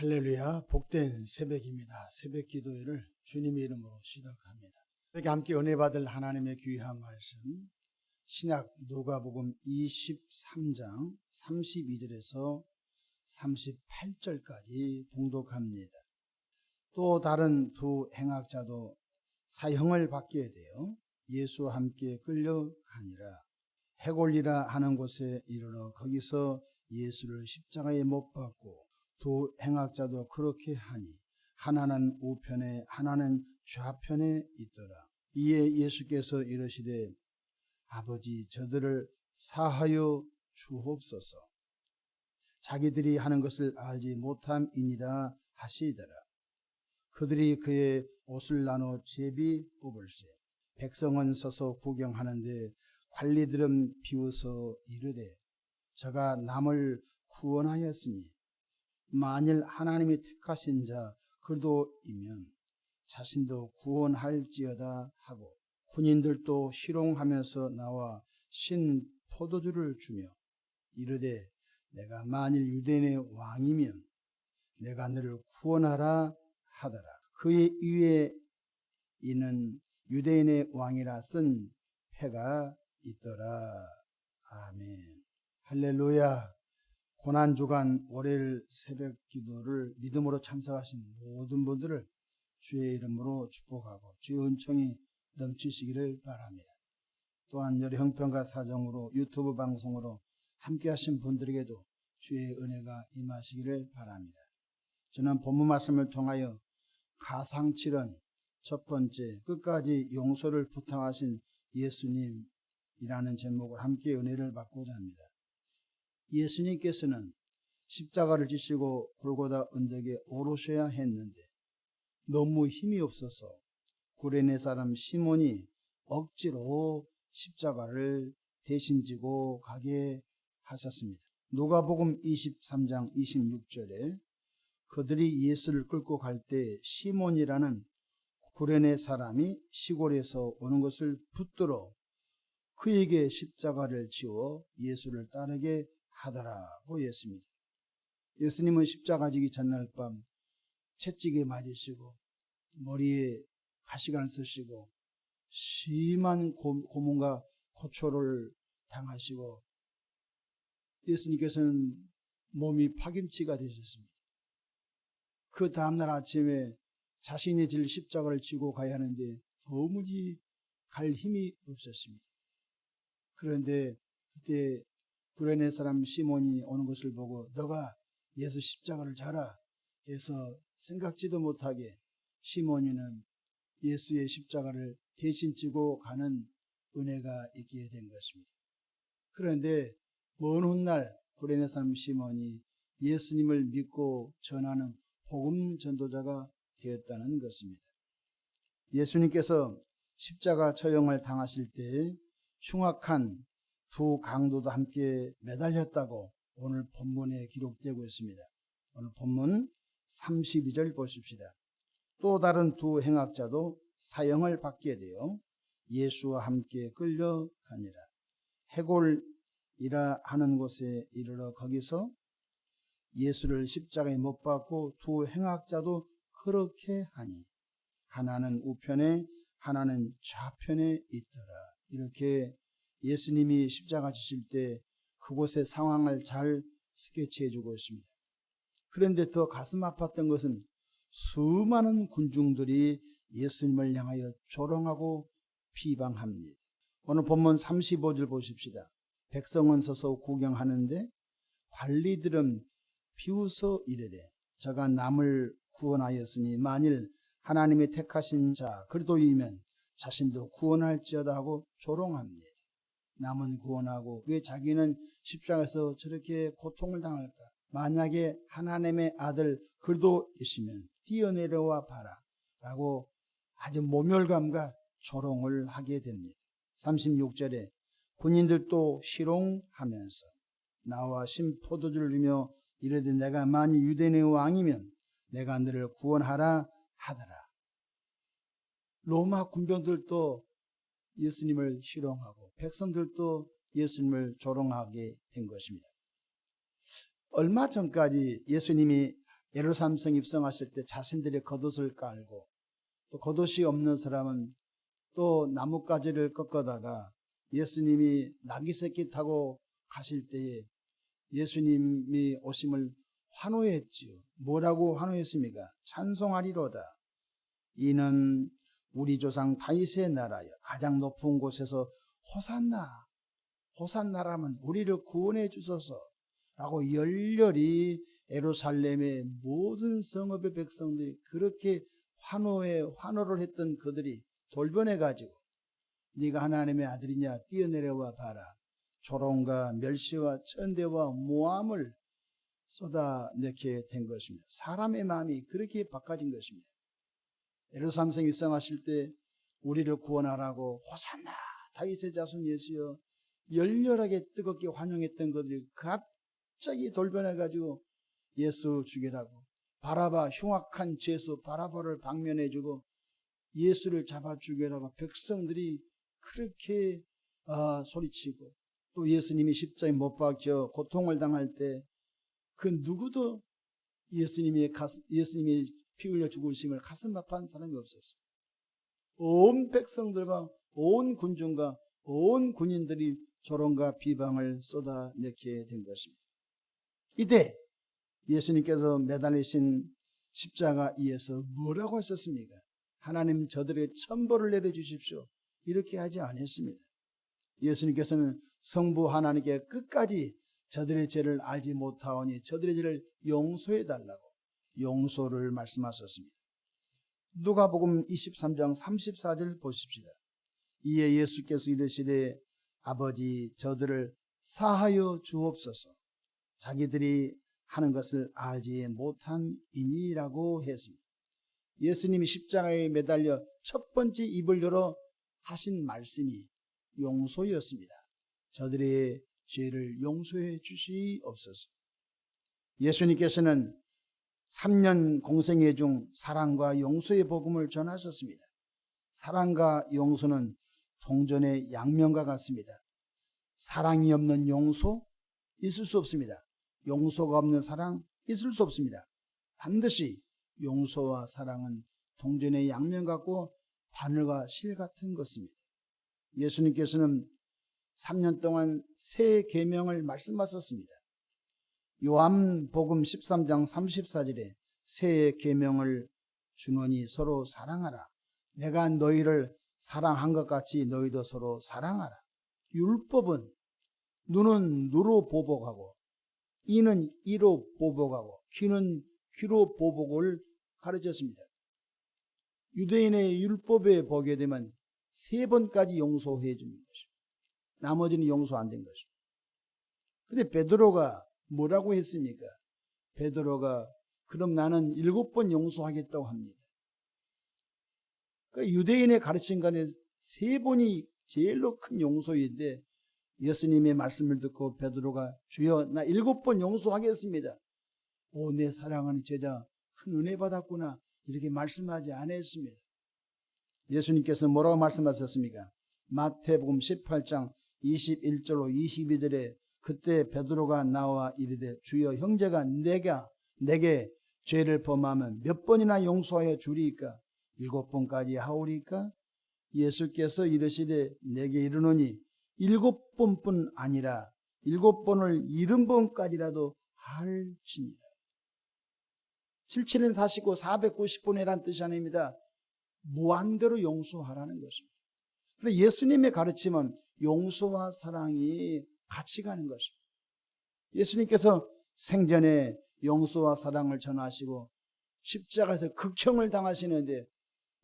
할렐루야, 복된 새벽입니다. 새벽 기도회를 주님의 이름으로 시작합니다. 이렇게 함께 은혜 받을 하나님의 귀한 말씀, 신약 누가복음 23장 32절에서 38절까지 봉독합니다. 또 다른 두 행악자도 사형을 받게 되어 예수와 함께 끌려가니라. 해골리라 하는 곳에 이르러 거기서 예수를 십자가에 못 박고 두 행악자도 그렇게 하니 하나는 우편에 하나는 좌편에 있더라. 이에 예수께서 이르시되 아버지 저들을 사하여 주옵소서. 자기들이 하는 것을 알지 못함이니라 하시더라. 그들이 그의 옷을 나눠 제비 뽑을세. 백성은 서서 구경하는데 관리들은 비웃어 이르되 저가 남을 구원하였으니 만일 하나님이 택하신 자 그도이면 자신도 구원할지어다 하고 군인들도 희롱하면서 나와 신 포도주를 주며 이르되 내가 만일 유대인의 왕이면 내가 너를 구원하라 하더라. 그의 위에 이는 유대인의 왕이라 쓴 패가 있더라. 아멘. 할렐루야. 고난주간 월요일 새벽 기도를 믿음으로 참석하신 모든 분들을 주의 이름으로 축복하고 주의 은총이 넘치시기를 바랍니다. 또한 여러 형편과 사정으로 유튜브 방송으로 함께 하신 분들에게도 주의 은혜가 임하시기를 바랍니다. 저는 본문 말씀을 통하여 가상칠언 첫 번째 끝까지 용서를 부탁하신 예수님이라는 제목을 함께 은혜를 받고자 합니다. 예수님께서는 십자가를 지시고 골고다 언덕에 오르셔야 했는데 너무 힘이 없어서 구레네 사람 시몬이 억지로 십자가를 대신 지고 가게 하셨습니다. 누가복음 23장 26절에 그들이 예수를 끌고 갈 때 시몬이라는 구레네 사람이 시골에서 오는 것을 붙들어 그에게 십자가를 지워 예수를 따르게 하더라고 했습니다. 예수님은 십자가 지기 전날 밤 채찍에 맞으시고 머리에 가시관을 쓰시고 심한 고문과 고초를 당하시고 예수님께서는 몸이 파김치가 되셨습니다. 그 다음날 아침에 자신이 질 십자가를 지고 가야 하는데 도무지 갈 힘이 없었습니다. 그런데 그때 구레네 사람 시몬이 오는 것을 보고 너가 예수 십자가를 져라 해서 생각지도 못하게 시몬이는 예수의 십자가를 대신 지고 가는 은혜가 있게 된 것입니다. 그런데 먼 훗날 구레네 사람 시몬이 예수님을 믿고 전하는 복음 전도자가 되었다는 것입니다. 예수님께서 십자가 처형을 당하실 때 흉악한 두 강도도 함께 매달렸다고 오늘 본문에 기록되고 있습니다. 오늘 본문 32절 보십시다. 또 다른 두 행악자도 사형을 받게 되어 예수와 함께 끌려가니라. 해골이라 하는 곳에 이르러 거기서 예수를 십자가에 못 박고 두 행악자도 그렇게 하니 하나는 우편에 하나는 좌편에 있더라. 이렇게 예수님이 십자가 지실 때 그곳의 상황을 잘 스케치해 주고 있습니다. 그런데 더 가슴 아팠던 것은 수많은 군중들이 예수님을 향하여 조롱하고 비방합니다. 오늘 본문 35절 보십시다. 백성은 서서 구경하는데 관리들은 비웃어 이르되 저가 남을 구원하였으니 만일 하나님이 택하신 자 그리스도이면 자신도 구원할지어다 하고 조롱합니다. 남은 구원하고 왜 자기는 십자가에서 저렇게 고통을 당할까? 만약에 하나님의 아들 그리스도이시면 뛰어내려와 봐라 라고 아주 모멸감과 조롱을 하게 됩니다. 36절에 군인들도 희롱하면서 나와 신 포도주를 주며 이르되 내가 만일 유대인의 왕이면 내가 너를 구원하라 하더라. 로마 군병들도 예수님을 희롱하고 백성들도 예수님을 조롱하게 된 것입니다. 얼마 전까지 예수님이 예루살렘성 입성하실 때 자신들의 겉옷을 깔고, 또 겉옷이 없는 사람은 또 나뭇가지를 꺾어다가 예수님이 나귀 새끼 타고 가실 때에 예수님이 오심을 환호했지요. 뭐라고 환호했습니까? 찬송하리로다. 이는 우리 조상 다윗의 나라여 가장 높은 곳에서 호산나, 호산나라면 우리를 구원해 주소서 라고 열렬히 예루살렘의 모든 성읍의 백성들이 그렇게 환호를 했던 그들이 돌변해 가지고 네가 하나님의 아들이냐 뛰어내려와 봐라. 조롱과 멸시와 천대와 모함을 쏟아내게 된 것입니다. 사람의 마음이 그렇게 바꿔진 것입니다. 예루살렘성 입성하실 때 우리를 구원하라고 호산나 다윗의 자손 예수여 열렬하게 뜨겁게 환영했던 그들이 갑자기 돌변해 가지고 예수 죽이라고, 바라바 흉악한 죄수 바라바를 방면해주고 예수를 잡아 죽이라고 백성들이 그렇게 소리치고, 또 예수님이 십자가에 못 박혀 고통을 당할 때 그 누구도 예수님이 피 흘려 죽으심을 가슴 아파한 사람이 없었습니다. 온 백성들과 온 군중과 온 군인들이 조롱과 비방을 쏟아내게 된 것입니다. 이때 예수님께서 매달리신 십자가 위에서 뭐라고 하셨습니까? 하나님 저들에게 천벌을 내려주십시오. 이렇게 하지 않았습니다. 예수님께서는 성부 하나님께 끝까지 저들의 죄를 알지 못하오니 저들의 죄를 용서해 달라고 용서를 말씀하셨습니다. 누가복음 23장 34절 보십시다. 이에 예수께서 이르시되 아버지 저들을 사하여 주옵소서 자기들이 하는 것을 알지 못함이니라고 했습니다. 예수님이 십자가에 매달려 첫 번째 입을 열어 하신 말씀이 용서였습니다. 저들의 죄를 용서해 주시옵소서. 예수님께서는 3년 공생애 중 사랑과 용서의 복음을 전하셨습니다. 사랑과 용서는 동전의 양면과 같습니다. 사랑이 없는 용서 있을 수 없습니다. 용서가 없는 사랑 있을 수 없습니다. 반드시 용서와 사랑은 동전의 양면 같고 바늘과 실 같은 것입니다. 예수님께서는 3년 동안 새 계명을 말씀하셨습니다. 요한복음 13장 34절에 새 계명을 주노니 서로 사랑하라. 내가 너희를 사랑한 것 같이 너희도 서로 사랑하라. 율법은 눈은 눈으로 보복하고 이는 이로 보복하고 귀는 귀로 보복을 가르쳤습니다. 유대인의 율법에 보게 되면 3번까지 용서해 주는 것입니다. 나머지는 용서 안 된 것입니다. 그런데 베드로가 뭐라고 했습니까? 베드로가 그럼 나는 7번 용서하겠다고 합니다. 그러니까 유대인의 가르침 가운데 3번이 제일로 큰 용서인데 예수님의 말씀을 듣고 베드로가 주여 나 7번 용서하겠습니다. 오, 내 사랑하는 제자 큰 은혜 받았구나 이렇게 말씀하지 않았습니다. 예수님께서 뭐라고 말씀하셨습니까? 마태복음 18장 21절로 22절에 그때 베드로가 나와 이르되 주여 형제가 내게 죄를 범하면 몇 번이나 용서하여 주리이까? 7번까지 하오리까? 예수께서 이르시되 내게 이르노니 7번뿐 아니라 7번을 70번까지라도 할지니라. 77은 49, 490번이란 뜻이 아닙니다. 무한대로 용서하라는 것입니다. 그런데 예수님의 가르침은 용서와 사랑이 같이 가는 것입니다. 예수님께서 생전에 용서와 사랑을 전하시고 십자가에서 극형을 당하시는데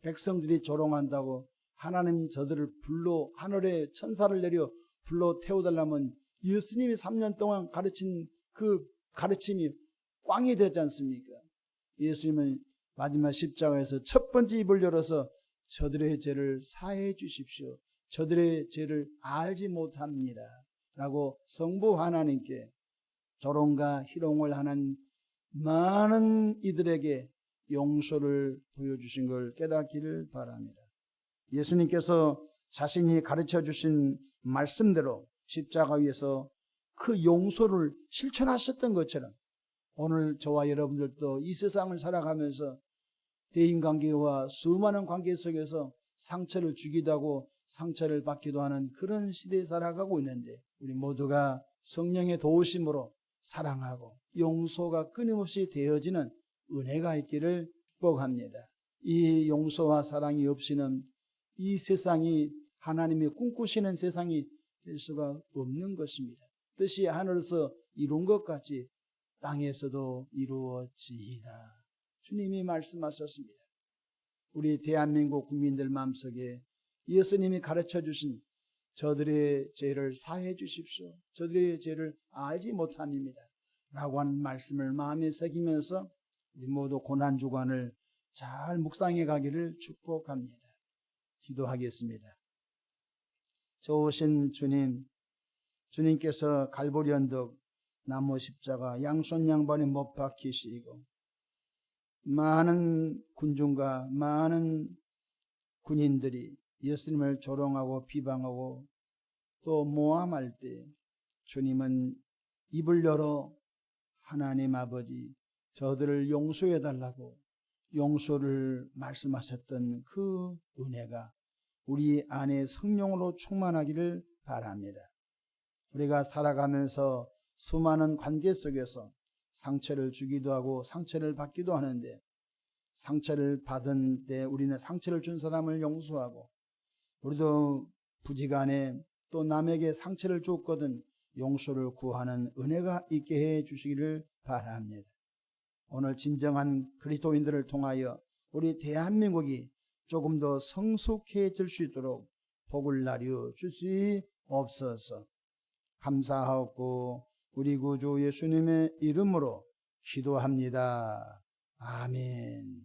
백성들이 조롱한다고 하나님 저들을 불러 하늘에 천사를 내려 불러 태워달라면 예수님이 3년 동안 가르친 그 가르침이 꽝이 되지 않습니까? 예수님은 마지막 십자가에서 첫 번째 입을 열어서 저들의 죄를 사해 주십시오. 저들의 죄를 알지 못합니다. 라고 성부 하나님께 조롱과 희롱을 하는 많은 이들에게 용서를 보여주신 걸 깨닫기를 바랍니다. 예수님께서 자신이 가르쳐 주신 말씀대로 십자가 위에서 그 용서를 실천하셨던 것처럼 오늘 저와 여러분들도 이 세상을 살아가면서 대인관계와 수많은 관계 속에서 상처를 주기도 하고 상처를 받기도 하는 그런 시대에 살아가고 있는데, 우리 모두가 성령의 도우심으로 사랑하고 용서가 끊임없이 되어지는 은혜가 있기를 축복합니다. 이 용서와 사랑이 없이는 이 세상이 하나님이 꿈꾸시는 세상이 될 수가 없는 것입니다. 뜻이 하늘에서 이룬 것 같이 땅에서도 이루어지이다. 주님이 말씀하셨습니다. 우리 대한민국 국민들 마음속에 예수님이 가르쳐 주신 저들의 죄를 사해 주십시오. 저들의 죄를 알지 못함입니다. 라고 하는 말씀을 마음에 새기면서 우리 모두 고난주간을 잘 묵상해 가기를 축복합니다. 기도하겠습니다. 좋으신 주님, 주님께서 갈보리 언덕 나무 십자가 양손 양발에 못 박히시고 많은 군중과 많은 군인들이 예수님을 조롱하고 비방하고 또 모함할 때 주님은 입을 열어 하나님 아버지 저들을 용서해 달라고 용서를 말씀하셨던 그 은혜가 우리 안에 성령으로 충만하기를 바랍니다. 우리가 살아가면서 수많은 관계 속에서 상처를 주기도 하고 상처를 받기도 하는데, 상처를 받은 때 우리는 상처를 준 사람을 용서하고, 우리도 부지간에 또 남에게 상처를 줬거든 용서를 구하는 은혜가 있게 해 주시기를 바랍니다. 오늘 진정한 그리스도인들을 통하여 우리 대한민국이 조금 더 성숙해질 수 있도록 복을 나려 주시옵소서. 감사하고 우리 구주 예수님의 이름으로 기도합니다. 아멘.